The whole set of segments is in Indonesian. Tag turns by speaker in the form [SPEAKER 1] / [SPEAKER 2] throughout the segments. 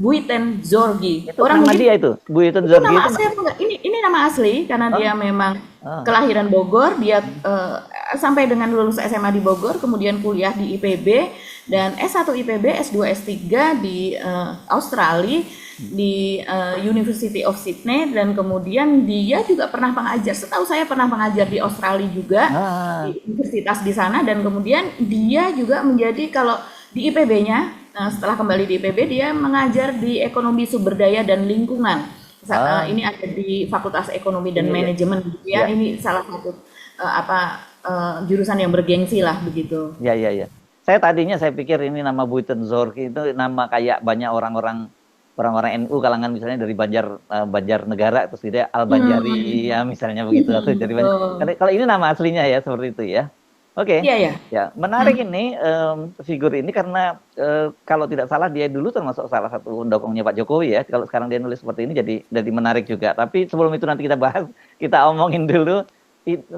[SPEAKER 1] Buiten Zorgi.
[SPEAKER 2] Itu
[SPEAKER 1] Orang
[SPEAKER 2] nama
[SPEAKER 1] mungkin
[SPEAKER 2] dia itu, Buiten
[SPEAKER 1] itu
[SPEAKER 2] Zorgi
[SPEAKER 1] nama
[SPEAKER 2] itu.
[SPEAKER 1] asli apa enggak? Ini nama asli karena dia
[SPEAKER 2] Oh,
[SPEAKER 1] memang
[SPEAKER 2] oh.
[SPEAKER 1] kelahiran Bogor, dia sampai dengan lulus SMA di Bogor, kemudian kuliah di IPB dan S1 IPB, S2 S3 di Australia di University of Sydney dan kemudian dia juga pernah mengajar. Setahu saya pernah mengajar di Australia juga
[SPEAKER 2] Ah,
[SPEAKER 1] di universitas di sana dan kemudian dia juga menjadi kalau di IPB-nya setelah kembali di IPB dia mengajar di ekonomi sumber daya dan lingkungan.
[SPEAKER 2] ah,
[SPEAKER 1] Ini ada di Fakultas Ekonomi dan
[SPEAKER 2] iya, iya,
[SPEAKER 1] Manajemen gitu ya.
[SPEAKER 2] iya,
[SPEAKER 1] Ini salah satu jurusan yang bergengsi lah begitu.
[SPEAKER 2] iya, iya, iya. Saya pikir ini nama Buiten Zorgi itu nama kayak banyak orang-orang NU kalangan misalnya dari Banjarnegara terus dia Al Banjari
[SPEAKER 1] Hmm,
[SPEAKER 2] ya misalnya begitu atau jadi banyak.
[SPEAKER 1] betul.
[SPEAKER 2] Kalau ini nama aslinya ya seperti itu ya. Oke.
[SPEAKER 1] Iya ya.
[SPEAKER 2] Ya, menarik ini figur ini karena kalau tidak salah dia dulu termasuk salah satu pendukungnya Pak Jokowi ya. Kalau sekarang dia nulis seperti ini jadi menarik juga. Tapi sebelum itu nanti kita bahas, kita omongin dulu.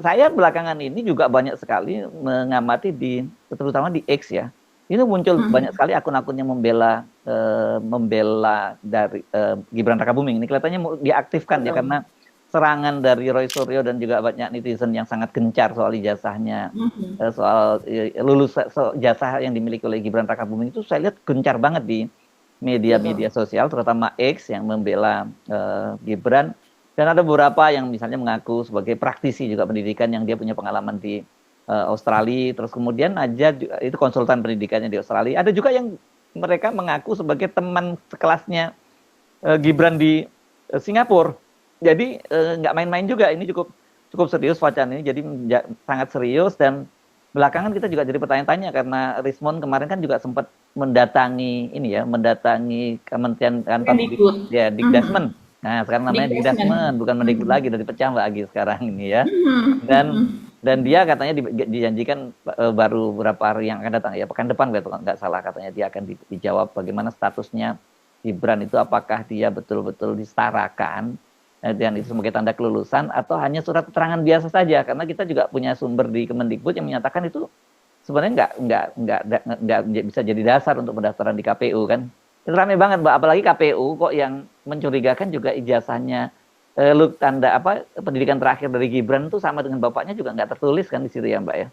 [SPEAKER 2] Saya belakangan ini juga banyak sekali mengamati terutama di X ya. Ini muncul banyak sekali akun-akun yang membela dari Gibran Rakabuming. Ini kelihatannya diaktifkan ya
[SPEAKER 1] Betul.
[SPEAKER 2] karena serangan dari Roy Suryo dan juga banyak netizen yang sangat gencar soal ijazahnya, soal jasa yang dimiliki oleh Gibran Rakabuming itu saya lihat gencar banget di
[SPEAKER 1] Betul.
[SPEAKER 2] media-media sosial, terutama X yang membela Gibran. Dan ada beberapa yang misalnya mengaku sebagai praktisi juga pendidikan yang dia punya pengalaman di Australia, terus kemudian aja itu konsultan pendidikannya di Australia. Ada juga yang mereka mengaku sebagai teman sekelasnya Gibran di Singapura. Jadi nggak main-main juga. Ini cukup serius wacana ini. Jadi sangat serius dan belakangan kita juga jadi bertanya-tanya karena Rismond kemarin kan juga sempat mendatangi Kementerian
[SPEAKER 1] Mendikbud.
[SPEAKER 2] ya Dikdasmen. Nah, sekarang namanya
[SPEAKER 1] Dikdasmen.
[SPEAKER 2] Dikdasmen, bukan Mendikbud lagi, udah dipecah Mbak Agi sekarang ini ya. Dan dia katanya dijanjikan baru beberapa hari yang akan datang ya pekan depan kalau nggak salah katanya dia akan dijawab bagaimana statusnya Gibran itu apakah dia betul-betul disetarakan dan itu sebagai tanda kelulusan atau hanya surat keterangan biasa saja karena kita juga punya sumber di Kemendikbud yang menyatakan itu sebenarnya nggak bisa jadi dasar untuk pendaftaran di KPU kan. Itu ramai banget Mbak, apalagi KPU kok yang mencurigakan juga ijazahnya tanda apa pendidikan terakhir dari Gibran itu sama dengan bapaknya juga nggak tertulis kan di situ ya Mbak ya.